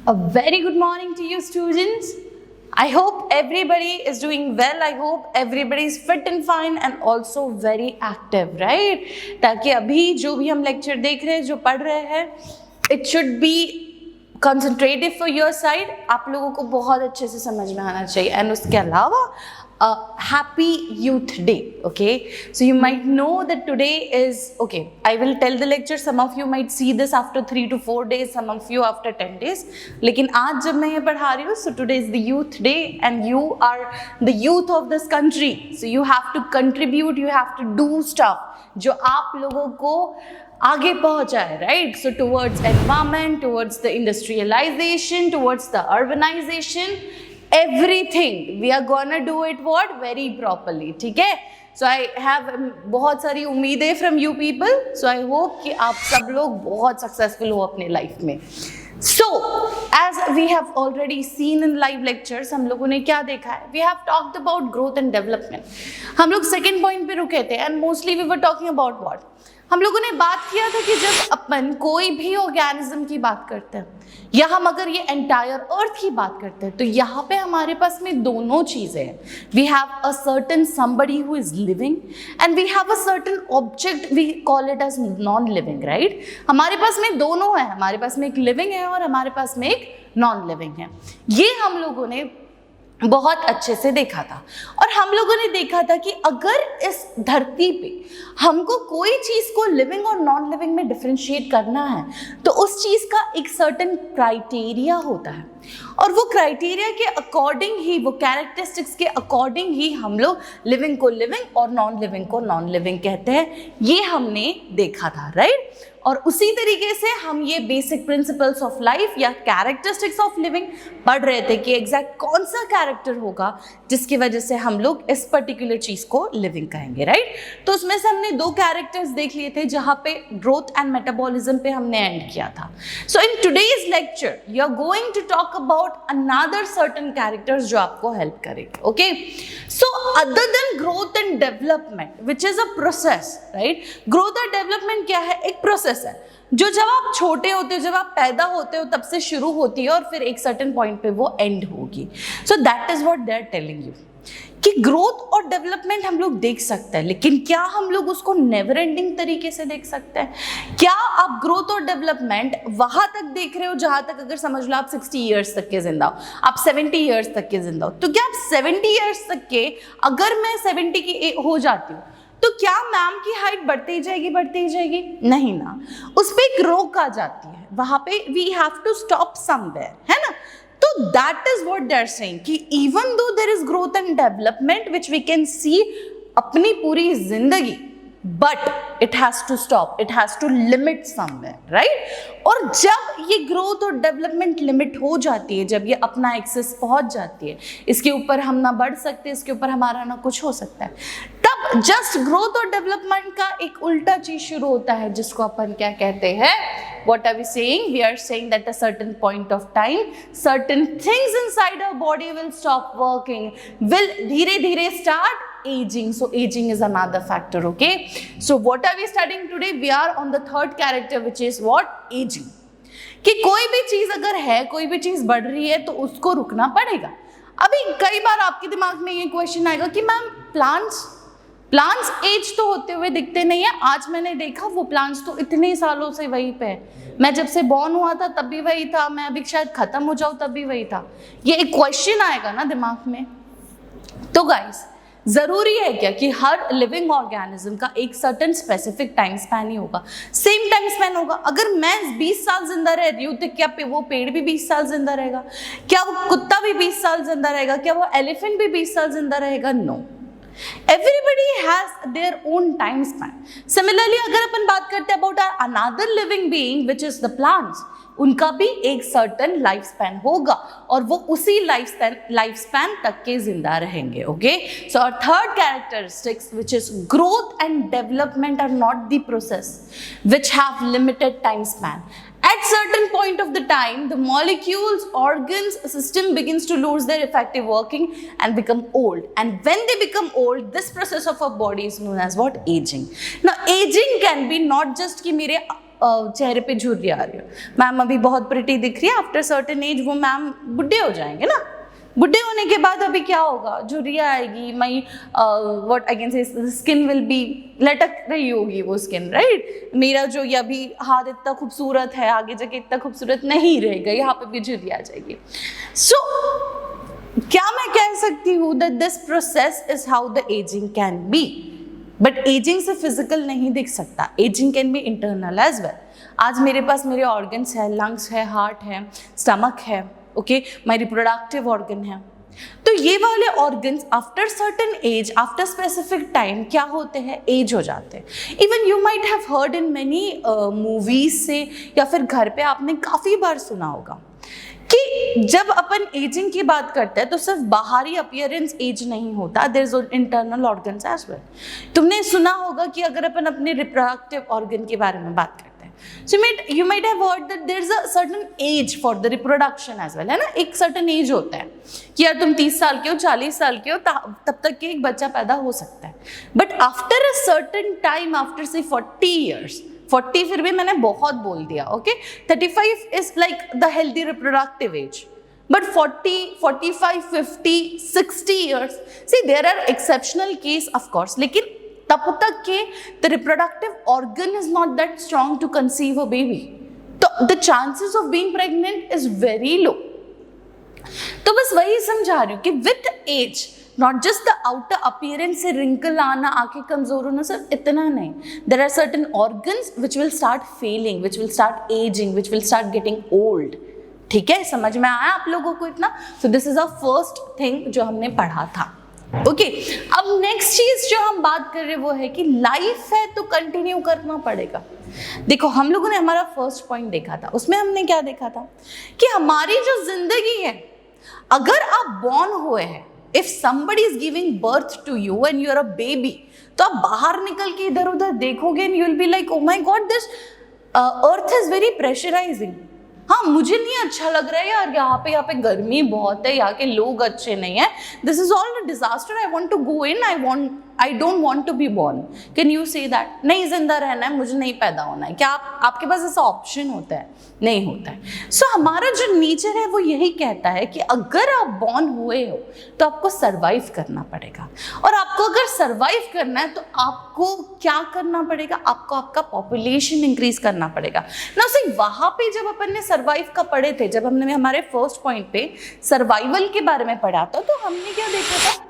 A very good morning to you students. I hope everybody is doing well. I hope everybody is fit and fine and also very active, right? ताकि अभी जो भी हम lecture देख रहे हैं, जो पढ़ रहे हैं, it should be concentrative for your side. आप लोगों को बहुत अच्छे से समझ में आना चाहिए. And उसके अलावा a happy youth day, okay? So you might know that today is, okay, I will tell the lecture, some of you might see this after 3 to 4 days, some of you after 10 days. लेकिन आज जब मैं ये पढ़ा रही हूँ, so today is the youth day and you are the youth of this country. So you have to contribute, you have to do stuff जो आप लोगों को आगे पहुंचाए, right? So towards environment, towards the industrialization, towards the urbanization, everything we are gonna do it what very properly, ठीक है? So I have बहुत सारी उम्मीदें from you people. So I hope कि आप सब लोग बहुत successful हो अपने life में. So as we have already seen in live lectures, हम लोगों ने क्या देखा है? We have talked about growth and development. हम लोग second point पे रुके थे and mostly we were talking about what? हम लोगों ने बात किया था कि जब अपन कोई भी ऑर्गेनिज्म की बात करते हैं या हम अगर ये एंटायर अर्थ की बात करते हैं तो यहाँ पे हमारे पास में दोनों चीज़ें हैं. We have a certain somebody who is living and we have a certain object, we call it as non living, right? हमारे पास में दोनों है, हमारे पास में एक लिविंग है और हमारे पास में एक नॉन लिविंग है. ये हम लोगों ने बहुत अच्छे से देखा था और हम लोगों ने देखा था कि अगर इस धरती पे हमको कोई चीज़ को लिविंग और नॉन लिविंग में डिफरेंशिएट करना है तो उस चीज़ का एक सर्टेन क्राइटेरिया होता है और वो क्राइटेरिया के अकॉर्डिंग ही, वो कैरेक्टरिस्टिक्स के अकॉर्डिंग ही हम लोग लिविंग को लिविंग और नॉन लिविंग को नॉन लिविंग कहते हैं. ये हमने देखा था, राइट? और उसी तरीके से हम ये बेसिक प्रिंसिपल्स ऑफ लाइफ या कैरेक्टरिस्टिक्स ऑफ लिविंग पढ़ रहे थे कि एग्जैक्ट कौन सा कैरेक्टर होगा जिसकी वजह से हम लोग इस पर्टिकुलर चीज़ को लिविंग कहेंगे, राइट? तो उसमें से हमने दो कैरेक्टर्स देख लिए थे जहाँ पे ग्रोथ एंड मेटाबॉलिज्म पे हमने एंड किया था. So in today's lecture you are going to talk about another certain characters जो आपको हेल्प करेंगे, okay? So other than growth and development which is a process, right? Growth और development क्या है? एक प्रोसेस है जो जब आप छोटे होते हो, जब आप पैदा होते हो तब से शुरू होती है और फिर एक सर्टेन पॉइंट पे वो एंड होगी. So that is what they are telling you कि ग्रोथ और डेवलपमेंट हम लोग देख सकते हैं, लेकिन क्या हम लोग उसको नेवर एंडिंग तरीके से देख सकते हैं? क्या आप ग्रोथ और डेवलपमेंट वहां तक देख रहे हो जहां तक, अगर समझ लो आप 60 ईयर्स तक के जिंदा हो, आप 70 ईयर्स तक के जिंदा हो, तो क्या आप 70 ईयर्स तक के, अगर मैं 70 की हो जाती हूँ तो क्या मैम की हाइट बढ़ती ही जाएगी? नहीं ना, उस पर एक रोक आ जाती है, वहां पे we have to stop somewhere, है ना? तो that is what they are saying कि even though there is growth and development which we can see अपनी पूरी जिंदगी, but it has to stop, it has to limit somewhere, right? और जब ये ग्रोथ और डेवलपमेंट लिमिट हो जाती है, जब ये अपना एक्सेस पहुंच जाती है, इसके ऊपर हम ना बढ़ सकते, इसके ऊपर हमारा ना कुछ हो सकता है, तब जस्ट ग्रोथ और डेवलपमेंट का एक उल्टा चीज शुरू होता है जिसको अपन क्या कहते हैं? What are we saying? We are saying that a certain point of time, certain things inside our body will stop working, will धीरे धीरे start aging. So aging is another factor, okay? So what are we studying today? We are on the third character, which is what? Aging. कि कोई भी चीज अगर है, कोई भी चीज बढ़ रही है तो उसको रुकना पड़ेगा. अभी कई बार आपके दिमाग में ये क्वेश्चन आएगा कि मैम प्लांट्स एज तो होते हुए दिखते नहीं है. आज मैंने देखा वो प्लांट्स तो इतने सालों से वहीं पे है. मैं जब से बॉर्न हुआ था तब भी वही था, मैं अभी शायद खत्म हो जाऊँ तब भी वही था. ये एक क्वेश्चन आएगा ना दिमाग में. तो गाइस, जरूरी है क्या कि हर लिविंग ऑर्गेनिज्म का एक सर्टेन स्पेसिफिक टाइम स्पैन ही होगा, सेम टाइम स्पैन होगा? अगर मैं 20 साल जिंदा रह रही हूँ तो क्या वो पेड़ भी 20 साल जिंदा रहेगा? क्या वो कुत्ता भी 20 साल जिंदा रहेगा? क्या वो एलिफेंट भी 20 साल जिंदा रहेगा? No. Everybody has their own time span. Similarly, अगर अपन बात करते हैं about another living being which is the plants, उनका भी एक सर्टन लाइफ स्पैन होगा और वो उसी लाइफ स्पैन तक के जिंदा रहेंगे. Okay, so our third characteristics which is growth and development are not the process which have limited time span. At certain point of the time, the molecules, organs, system begins to lose their effective working and become old. And when they become old, this process of our body is known as what? Aging. Now, aging can be not just कि मेरे चेहरे पे झुर्रियाँ आ रही हो, ma'am अभी बहुत pretty दिख रही है, आफ्टर सर्टेन एज वो मैम बुढ़े हो जाएंगे ना, बुढ़े होने के बाद अभी क्या होगा, झुर्रियाँ आएगी, माई व्हाट आई कैन से स्किन विल बी, लटक रही होगी वो स्किन, राइट। मेरा जो ये अभी हाथ इतना खूबसूरत है, आगे जाके इतना खूबसूरत नहीं रहेगा, यहाँ पे भी झुर्रियाँ आ जाएगी। सो क्या मैं कह सकती हूँ that this process is how the ageing can be, but ageing से फिजिकल नहीं दिख सकता, ageing can be internal as well. आज मेरे पास मेरे ऑर्गन्स है, लंग्स है, हार्ट है, स्टमक है, ओके, माय रिप्रोडक्टिव ऑर्गन है, तो ये वाले organs after certain age, after specific time क्या होते हैं, एज हो जाते हैं। Even you might have heard in many movies से या फिर घर पे आपने काफ़ी बार सुना होगा कि जब अपन एजिंग की बात करते हैं तो सिर्फ बाहरी अपीयरेंस एज नहीं होता, there is internal organs as well. तुमने सुना होगा कि अगर अपन अपने रिप्रोडक्टिव ऑर्गन के बारे में बात करते हैं, so you might have heard that there is a certain age for the reproduction as well, है ना, एक certain age होता है कि यार तुम 30 साल के हो, 40 साल के हो, तब तक के एक बच्चा पैदा हो सकता है, but after a certain time, after से 40 years, 40 फिर भी मैंने बहुत बोल दिया, okay, 35 is like the healthy reproductive age, but 40, 45, 50, 60 years, see there are exceptional case of course, लेकिन तब तक के the reproductive organ is not that strong to conceive a baby, तो the chances of being pregnant is very low। तो बस वही समझा रही हूँ कि with age not just the outer appearance से wrinkle आना, आंखें कमजोर होना, सिर्फ इतना नहीं, there are certain organs which will start failing, which will start aging, which will start getting old। ठीक है, समझ में आया आप लोगों को इतना? So this is our first thing जो हमने पढ़ा था, ओके। अब नेक्स्ट चीज जो हम बात कर रहे हैं वो है कि लाइफ है तो कंटिन्यू करना पड़ेगा। देखो हम लोगों ने हमारा फर्स्ट पॉइंट देखा था, उसमें हमने क्या देखा था कि हमारी जो जिंदगी है, अगर आप बॉर्न हुए हैं, if somebody is giving birth to you and you are a baby, तो आप बाहर निकल के इधर उधर देखोगे and you will be like, oh my god, this earth is very pressurizing। हाँ, मुझे नहीं अच्छा लग रहा है यार, यहाँ पे गर्मी बहुत है, यहाँ के लोग अच्छे नहीं है, this is all a disaster, I want to go in, I don't want to be born. Can you say that? नहीं, जिंदा रहना है, मुझे नहीं पैदा होना है। क्या आपके पास ऐसा ऑप्शन होता है? नहीं होता है। सो हमारा जो नेचर है वो यही कहता है कि अगर आप बॉर्न हुए हो तो आपको सर्वाइव करना पड़ेगा, और आपको अगर सर्वाइव करना है तो आपको क्या करना पड़ेगा? आपको आपका पॉपुलेशन इंक्रीज करना पड़ेगा ना। सिर्फ वहां पे जब अपन ने सर्वाइव का पढ़े थे, जब हमने हमारे फर्स्ट पॉइंट पे सर्वाइवल के बारे में पढ़ा था, तो हमने क्या देखा था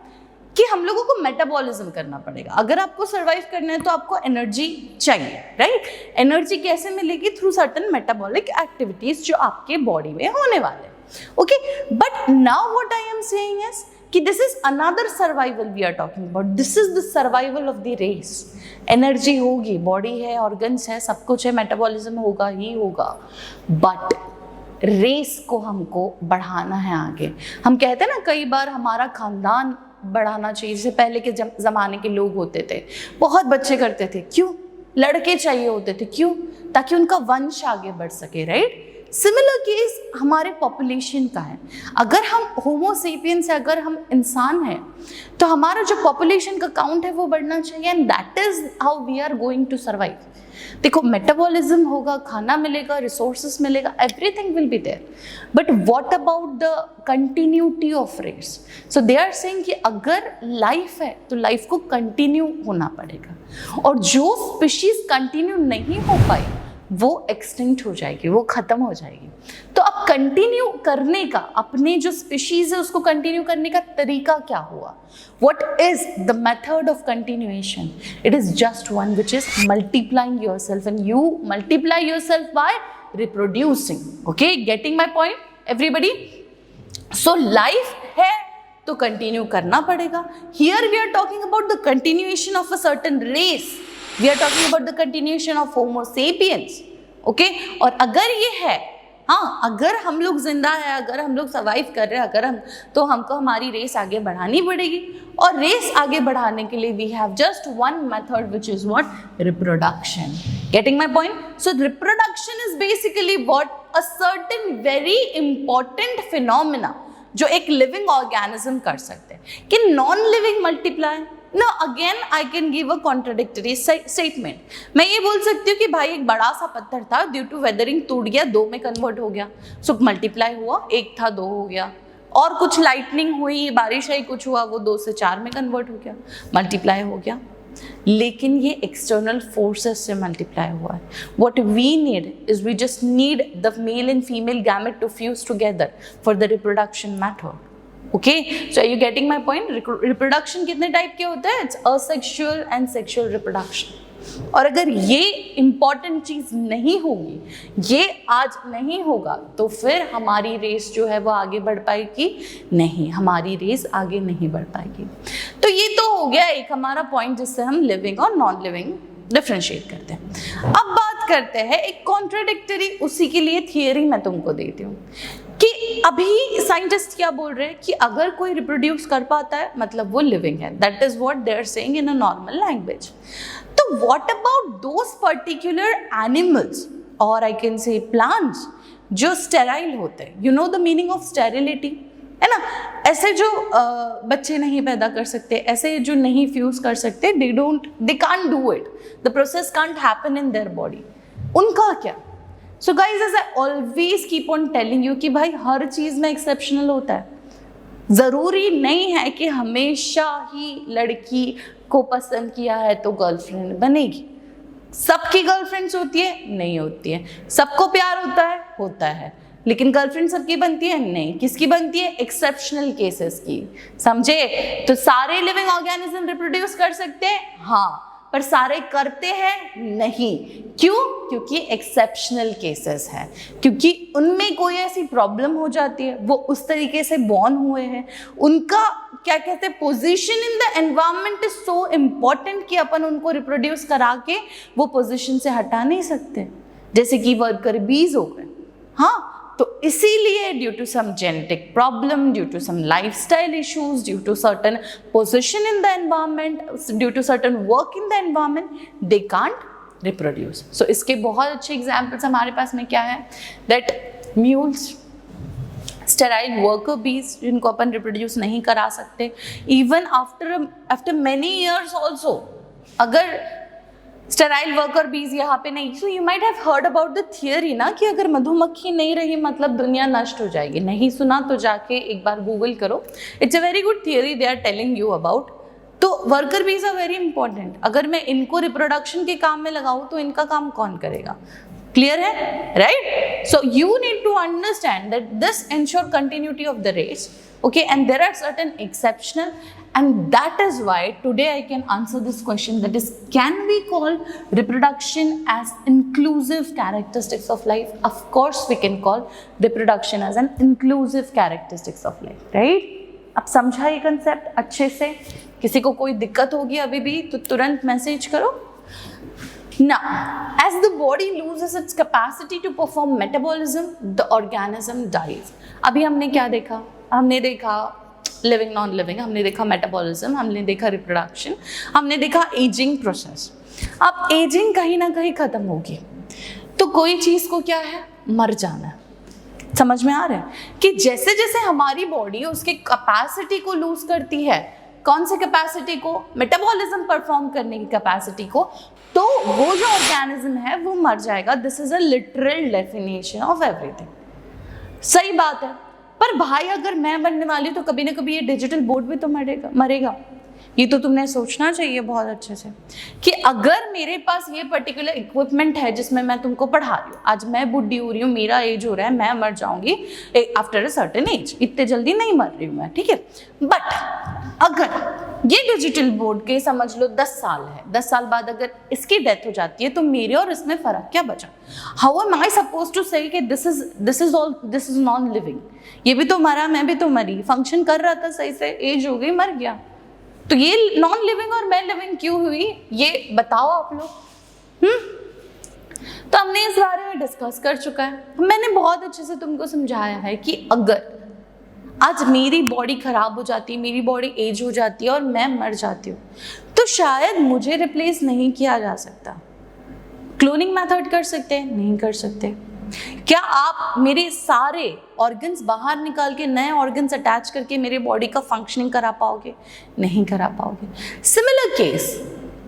कि हम लोगों को मेटाबॉलिज्म करना पड़ेगा। अगर आपको सर्वाइव करना है तो आपको एनर्जी चाहिए, राइट? एनर्जी कैसे मिलेगी? थ्रू सर्टेन मेटाबॉलिक एक्टिविटीज जो आपके बॉडी में होने वाले हैं, okay. But now what I am saying is कि this is another survival we are talking about, this is the survival of the race. Energy होगी, बॉडी है, ऑर्गन्स है, सब कुछ है, मेटाबॉलिज्म होगा ही होगा, बट रेस को हमको बढ़ाना है आगे। हम कहते हैं ना, कई बार हमारा खानदान बढ़ाना चाहिए। जैसे पहले के ज़माने के लोग होते थे, बहुत बच्चे करते थे, क्यों? लड़के चाहिए होते थे, क्यों? ताकि उनका वंश आगे बढ़ सके, राइट? सिमिलर केस हमारे पॉपुलेशन का है। अगर हम होमो सेपियंस है, अगर हम इंसान हैं, तो हमारा जो पॉपुलेशन का काउंट है वो बढ़ना चाहिए, and that is how we are going to survive. देखो, मेटाबॉलिज्म होगा, खाना मिलेगा, रिसोर्सेस मिलेगा, everything will be there, but what about the continuity of race? So they are saying कि अगर लाइफ है तो लाइफ को कंटिन्यू होना पड़ेगा, और जो स्पीशीज कंटिन्यू नहीं हो पाई वो एक्सटिंक्ट हो जाएगी, वो खत्म हो जाएगी। तो अब कंटिन्यू करने का, अपने जो स्पीशीज है उसको कंटिन्यू करने का तरीका क्या हुआ? What is the method of continuation? It is just one, which is multiplying yourself, and you multiply yourself by reproducing. Okay, getting my point, everybody? So life है तो कंटिन्यू करना पड़ेगा। Here we are talking about the continuation of a certain race. We are talking about the continuation of Homo sapiens. Okay? और अगर ये है, हाँ, अगर हम लोग जिंदा है, अगर हम लोग सर्वाइव कर रहे हैं, अगर हम, तो हमको हमारी रेस आगे बढ़ानी पड़ेगी, और रेस आगे बढ़ाने के लिए we have just one method, which is what? Reproduction. Getting my point? So reproduction is basically what? A certain very important phenomena जो एक लिविंग ऑर्गेनिज्म कर सकते हैं। कि non living multiply, no again I can give a contradictory statement. मैं ये बोल सकती हूँ कि भाई एक बड़ा सा पत्थर था, ड्यू टू वेदरिंग टूट गया, 2 में कन्वर्ट हो गया, सो मल्टीप्लाई हुआ, 1 था 2 हो गया. और कुछ लाइटनिंग हुई, बारिश आई, कुछ हुआ, वो 2 से 4 में कन्वर्ट हो गया, मल्टीप्लाई हो गया. लेकिन ये एक्सटर्नल फोर्सेस से मल्टीप्लाई हुआ है. What we need is we just need the male and female gamete to fuse together for the reproduction method. Okay, so are you getting my point? Reproduction कितने type के होते हैं? It's asexual and sexual reproduction. और अगर ये important चीज नहीं होगी, ये आज नहीं होगा, तो फिर हमारी रेस जो है वो आगे बढ़ पाएगी नहीं, हमारी रेस आगे नहीं बढ़ पाएगी. तो ये तो हो गया एक हमारा पॉइंट जिससे हम लिविंग और नॉन लिविंग डिफरेंशिएट करते हैं. अब बात करते हैं एक कॉन्ट्राडिक्टरी, उसी के लिए थियरी मैं तुमको देती हूँ कि अभी साइंटिस्ट क्या बोल रहे हैं कि अगर कोई रिप्रोड्यूस कर पाता है मतलब वो लिविंग है. That is what they are saying in a normal language. तो what about those particular animals और आई कैन से प्लांट्स जो स्टेराइल होते हैं? You know the meaning of sterility, है ना? ऐसे जो बच्चे नहीं पैदा कर सकते, ऐसे जो नहीं फ्यूज कर सकते, they can't do it, the process can't happen in their body. उनका क्या? So guys, as I always keep on telling you कि भाई हर चीज में एक्सेप्शनल होता है. जरूरी नहीं है कि हमेशा ही लड़की को पसंद किया है तो गर्लफ्रेंड बनेगी. सबकी गर्लफ्रेंड्स होती है? नहीं होती है. सबको प्यार होता है, लेकिन गर्लफ्रेंड सबकी बनती है? नहीं. किसकी बनती है? एक्सेप्शनल केसेस की. समझे? तो सारे लिविंग ऑर्गेनिज्म रिप्रोड्यूस कर सकते हैं, हाँ, पर सारे करते हैं नहीं. क्यों? क्योंकि एक्सेप्शनल केसेस हैं, क्योंकि उनमें कोई ऐसी प्रॉब्लम हो जाती है, वो उस तरीके से बॉर्न हुए हैं, उनका क्या कहते हैं position in the environment is so important कि अपन उनको रिप्रोड्यूस करा के वो पोजीशन से हटा नहीं सकते. जैसे कि वर्कर बीज हो गए, हाँ. तो इसीलिए due to some genetic problem, due to some lifestyle issues, due to certain position in the environment, due to certain work in the environment, they can't reproduce. So इसके बहुत अच्छे एग्जाम्पल्स हमारे पास में क्या है? दैट म्यूल्स, स्टेराइल वर्कर बीज जिनको अपन रिप्रोड्यूस नहीं करा सकते, even after many years also. अगर स्टेराइल वर्कर बीज यहाँ पे नहीं, so you might have heard about the theory ना कि अगर मधुमक्खी नहीं रही मतलब दुनिया नष्ट हो जाएगी. नहीं सुना तो जाके एक बार गूगल करो. It's a very good theory they are telling you about. तो worker bees are very important. अगर मैं इनको रिप्रोडक्शन के काम में लगाऊं तो इनका काम कौन करेगा? क्लियर है, right? So you need to understand that this ensure continuity of the race. Okay, and there are certain exceptional, and that is why today I can answer this question, that is, can we call reproduction as inclusive characteristics of life? Of course we can call reproduction as an inclusive characteristics of life, right? अब समझा ये concept अच्छे से? किसी को कोई दिक्कत होगी अभी भी तो तुरंत मैसेज करो. Now, as the body loses its capacity to perform metabolism, the organism dies. अभी हमने क्या देखा? हमने देखा लिविंग नॉन लिविंग, हमने देखा मेटाबॉलिज्म, हमने देखा रिप्रोडक्शन, हमने देखा एजिंग प्रोसेस. अब एजिंग कहीं ना कहीं खत्म होगी, तो कोई चीज़ को क्या है? मर जाना है. समझ में आ रहा है कि जैसे जैसे हमारी बॉडी उसके कैपेसिटी को लूज करती है, कौन से कैपेसिटी को? मेटाबॉलिज्म परफॉर्म करने की कैपेसिटी को, तो वो जो ऑर्गेनिज्म है वो मर जाएगा. This is a literal definition of everything. सही बात है, पर भाई अगर मैं बनने वाली हूँ तो कभी ना कभी ये डिजिटल बोर्ड भी तो मरेगा. ये तो तुमने सोचना चाहिए बहुत अच्छे से कि अगर मेरे पास ये पर्टिकुलर इक्विपमेंट है जिसमें मैं तुमको पढ़ा रही हूँ, आज मैं बुढ़ी हो रही हूँ, मेरा एज हो रहा है, मैं मर जाऊंगी आफ्टर अ सर्टेन एज, इतने जल्दी नहीं मर रही हूँ मैं, ठीक है. बट अगर ये डिजिटल बोर्ड के समझ लो 10 साल है, 10 साल बाद अगर इसकी डेथ हो जाती है तो मेरे और इसमें फर्क क्या बचा? How am I suppose to say कि दिस इज नॉन लिविंग? ये भी तो मरा, मैं भी तो मरी, फंक्शन कर रहा था सही से, एज हो गई, मर गया. तो ये नॉन लिविंग और मैं लिविंग क्यों हुई, ये बताओ आप लोग. तो हमने इस बारे में डिस्कस कर चुका है. मैंने बहुत अच्छे से तुमको समझाया है कि अगर आज मेरी बॉडी खराब हो जाती है, मेरी बॉडी एज हो जाती है और मैं मर जाती हूँ, तो शायद मुझे रिप्लेस नहीं किया जा सकता. क्लोनिंग मेथड कर सकते हैं? नहीं कर सकते. क्या आप मेरे सारे ऑर्गन्स बाहर निकाल के नए ऑर्गन्स अटैच करके मेरे बॉडी का फंक्शनिंग करा पाओगे? नहीं करा पाओगे। सिमिलर केस,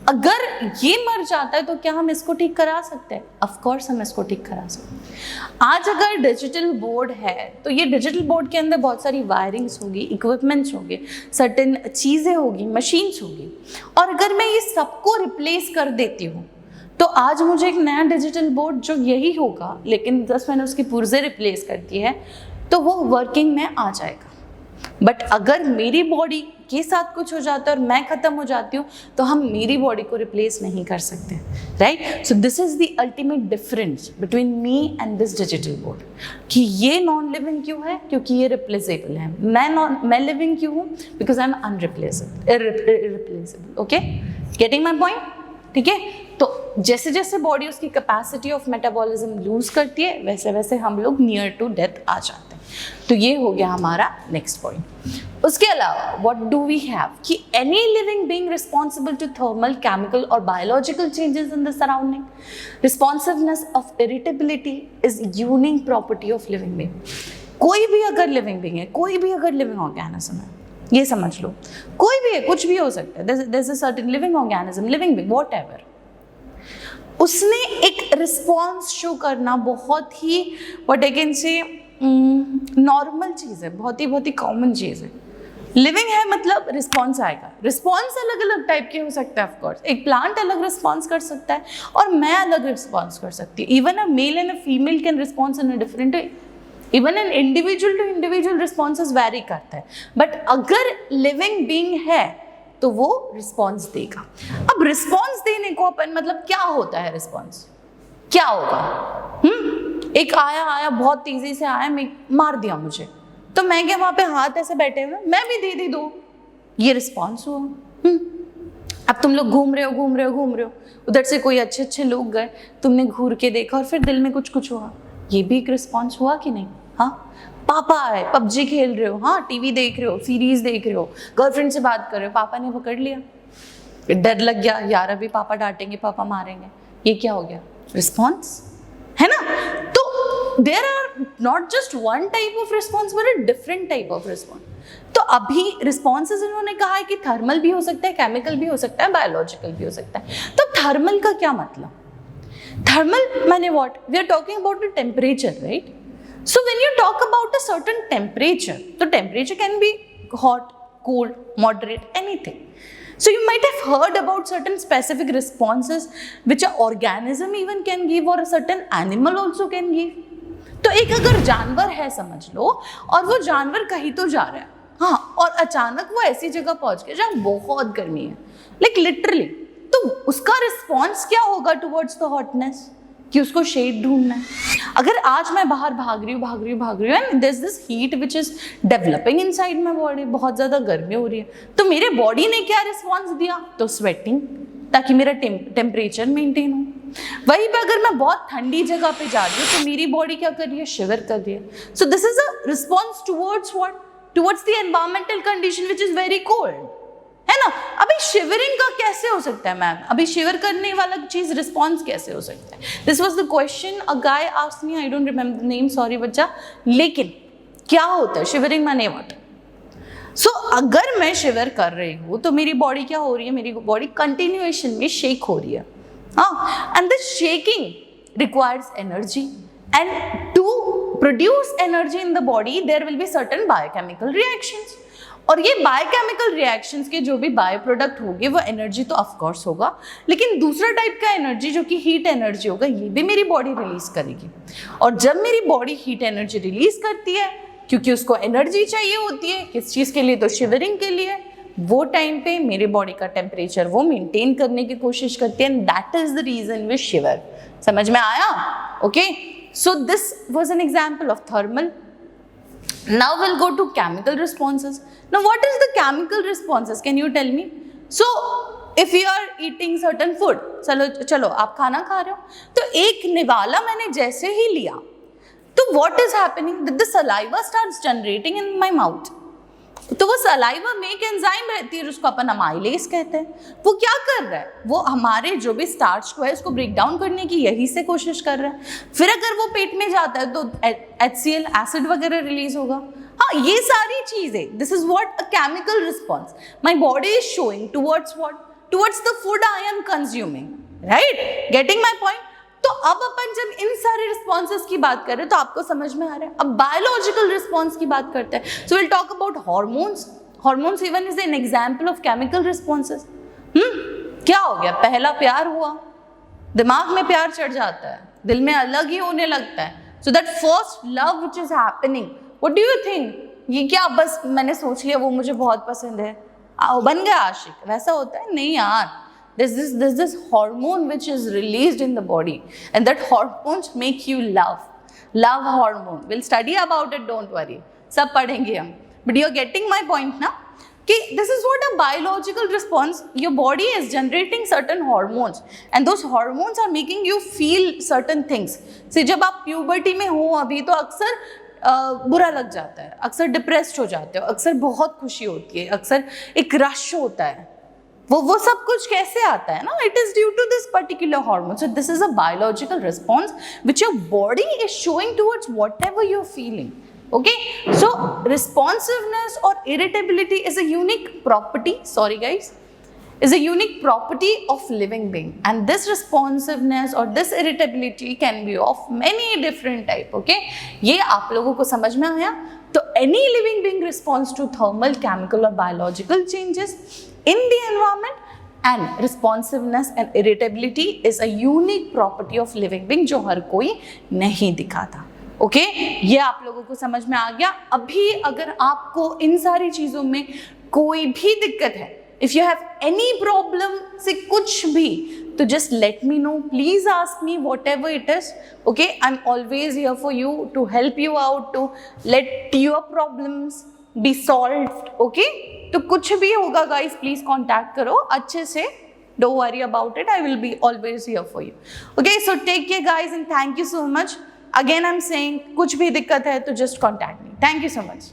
अगर ये मर जाता है तो क्या हम इसको ठीक करा सकते हैं? ऑफ कोर्स हम इसको ठीक करा सकते हैं। आज अगर डिजिटल बोर्ड है तो ये डिजिटल बोर्ड के अंदर बहुत सारी वायरिंग्स होगी, इक्विपमेंट्स होंगे, सर्टेन चीज़ें होगी, मशीन्स होगी, और अगर मैं ये सबको रिप्लेस कर देती हूँ तो आज मुझे एक नया डिजिटल बोर्ड जो यही होगा, लेकिन 10 मैंने उसकी पुर्जे रिप्लेस कर दी है, तो वो वर्किंग में आ जाएगा। बट अगर मेरी बॉडी के साथ कुछ हो जाता है और मैं ख़त्म हो जाती हूँ तो हम मेरी बॉडी को रिप्लेस नहीं कर सकते, right? So this is the ultimate difference between me and this digital board, कि ये नॉन लिविंग क्यों है? क्योंकि ये रिप्लेसेबल है। मैं लिविंग क्यों हूँ? Because I am irreplaceable. Okay, getting my point? ठीक है, तो जैसे जैसे बॉडी उसकी कैपेसिटी ऑफ मेटाबॉलिज्म लूज करती है वैसे वैसे हम लोग नियर टू डेथ आ जाते हैं। तो ये हो गया हमारा नेक्स्ट पॉइंट। उसके अलावा व्हाट डू वी हैव कि any living being responsible to thermal, chemical और biological changes in the surrounding. Responsiveness of irritability is unique property of living being. कोई भी अगर लिविंग बीइंग है, कोई भी अगर लिविंग ऑर्गेनिज्म है, ये समझ लो, कोई भी है, कुछ भी हो सकता है, there is a certain living organism, living being, whatever, उसने एक रिस्पॉन्स शो करना बहुत ही what I can say normal चीज़ है, बहुत ही कॉमन चीज़ है। लिविंग है मतलब रिस्पॉन्स आएगा। रिस्पॉन्स अलग अलग टाइप के हो सकता है, ऑफ कोर्स। एक प्लांट अलग रिस्पॉन्स कर सकता है और मैं अलग रिस्पॉन्स कर सकती हूँ। Even a male and a female can response in a different way. Even an individual to individual responses vary करता है, बट अगर लिविंग बीइंग है तो वो रिस्पॉन्स देगा। अब रिस्पॉन्स देने को अपन मतलब क्या होता है रिस्पॉन्स? क्या होगा? एक आया बहुत तेजी से आया, मैं मार दिया मुझे, तो मैं क्या वहां पे हाथ ऐसे बैठे हुए मैं भी दे दी दो, ये रिस्पॉन्स हुआ। अब तुम लोग घूम रहे हो, उधर से कोई अच्छे लोग गए, तुमने घूर के देखा और फिर दिल में कुछ हुआ, ये भी एक रिस्पॉन्स हुआ कि नहीं? हाँ, पापा आए, पबजी खेल रहे हो, हाँ टीवी देख रहे हो, सीरीज देख रहे हो, गर्लफ्रेंड से बात कर रहे हो, पापा ने पकड़ लिया, डर लग गया, यार अभी पापा डांटेंगे, पापा मारेंगे, ये क्या हो गया? रिस्पॉन्स है ना? तो there are not just one type of response but a different type of response. तो अभी रिस्पॉन्सेज इन्होंने कहा है कि थर्मल भी हो सकता है, केमिकल भी हो सकता है, बायोलॉजिकल भी हो सकता है। तो थर्मल का क्या मतलब? थर्मल माने what? We are talking about the temperature, right? So when you talk about a certain temperature, the temperature can be hot, cold, moderate, anything. So you might have heard about certain specific responses which an organism even can give or a certain animal also can give. तो एक अगर जानवर है समझ लो, और वो जानवर कहीं तो जा रहा है, हाँ, और अचानक वो ऐसी जगह पहुंच गया जहाँ बहुत गर्मी है, लाइक लिटरली, तो उसका रिस्पॉन्स क्या होगा टुवर्ड्स द हॉटनेस? कि उसको शेड ढूंढना है। अगर आज मैं बाहर भाग रही हूँ and there is this heat which is developing inside my body, बहुत ज़्यादा गर्मी हो रही है, तो मेरे बॉडी ने क्या रिस्पॉन्स दिया? तो स्वेटिंग, ताकि मेरा टेम्परेचर मेंटेन हो। वहीं पे अगर मैं बहुत ठंडी जगह पे जा रही हूँ तो मेरी बॉडी क्या कर रही है? शिवर कर रही है। सो this is a response towards what? Towards the environmental condition which is very cold, है ना? अभी शिवरिंग का कैसे हो सकता है मैम? अभी शिवर करने वाला चीज रिस्पॉन्स कैसे हो सकता है? This was the question a guy asked me, I don't remember the name, sorry बच्चा, लेकिन क्या होता है शिवरिंग माने व्हाट? सो अगर मैं शिवर कर रही हूँ तो मेरी बॉडी क्या हो रही है? मेरी बॉडी कंटिन्यूएशन में शेक हो रही है, हाँ, and this shaking requires energy, and to produce energy in the body there will be certain biochemical reactions, और ये बायोकेमिकल रिएक्शंस के जो भी बायो प्रोडक्ट होंगे वो एनर्जी तो ऑफ कोर्स होगा, लेकिन दूसरा टाइप का एनर्जी जो कि हीट एनर्जी होगा, ये भी मेरी बॉडी रिलीज करेगी। और जब मेरी बॉडी हीट एनर्जी रिलीज करती है, क्योंकि उसको एनर्जी चाहिए होती है, किस चीज़ के लिए? तो शिवरिंग के लिए। वो टाइम पे मेरे बॉडी का टेम्परेचर वो मेंटेन करने की कोशिश करती है, and that is the reason we shiver. समझ में आया? Okay, so this was an example of thermal. Now we'll go to chemical responses. Now what is the chemical responses? Can you tell me? So if you are eating certain food, चलो आप खाना खा रहे हो, तो एक निवाला मैंने जैसे ही लिया, तो what is happening? That the saliva starts generating in my mouth. तो वो सलाइवा में एक एंजाइम रहती है जिसको अपन अमाइलेज कहते हैं। वो क्या कर रहा है, वो हमारे जो भी स्टार्च को है उसको ब्रेक डाउन करने की यही से कोशिश कर रहा है। फिर अगर वो पेट में जाता है तो HCl एसिड वगैरह रिलीज होगा। हाँ, ये सारी चीजें, this is what a chemical response my body is showing towards what, towards the food I am consuming, right? Getting my point? तो अब अपन जब इन सारे रिस्पॉन्सेस की बात कर रहे हैं तो आपको समझ में आ रहा है। अब बायोलॉजिकल रिस्पॉन्स की बात करते हैं। So will talk about hormones. Hormones even is an example of chemical responses. क्या हो गया, पहला प्यार हुआ, दिमाग में प्यार चढ़ जाता है, दिल में अलग ही होने लगता है। So that first love which is happening, what do you think? ये क्या बस मैंने सोच लिया वो मुझे बहुत पसंद है, बन गया आशिक, वैसा होता है? नहीं यार, there's this hormone which is released in the body, and that hormones make you love hormone. We'll study about it, don't worry, सब पढ़ेंगे हम। But you're getting my point ना, कि this is what a biological response, your body is generating certain hormones and those hormones are making you feel certain things. See, जब आप puberty में हो अभी तो अक्सर बुरा लग जाता है, अक्सर डिप्रेस्ड हो जाते हो, अक्सर बहुत खुशी होती है, अक्सर एक रश होता है। वो सब कुछ कैसे आता है ना? It is due to this particular hormone. So this is a biological response which your body is showing towards whatever you are feeling. Okay, so responsiveness or irritability is a unique property, sorry guys, is a unique property of living being, and this responsiveness or this irritability can be of many different type. Okay, ये आप लोगों को समझ में आया? तो any living being responds to thermal, chemical or biological changes in the environment, and responsiveness and irritability is a unique property of living being जो हर कोई नहीं दिखाता। ओके, ये आप लोगों को समझ में आ गया। अभी अगर आपको इन सारी चीजों में कोई भी दिक्कत है, if you have any problem say कुछ भी, तो just let me know, please ask me whatever it is. Okay, I am always here for you to help you out, to let your problems be solved. Okay, तो कुछ भी होगा guys, please contact करो अच्छे से, don't worry about it, I will be always here for you. Okay, so take care guys and thank you so much. Again, I'm saying, कुछ भी दिक्कत है तो just contact me. Thank you so much.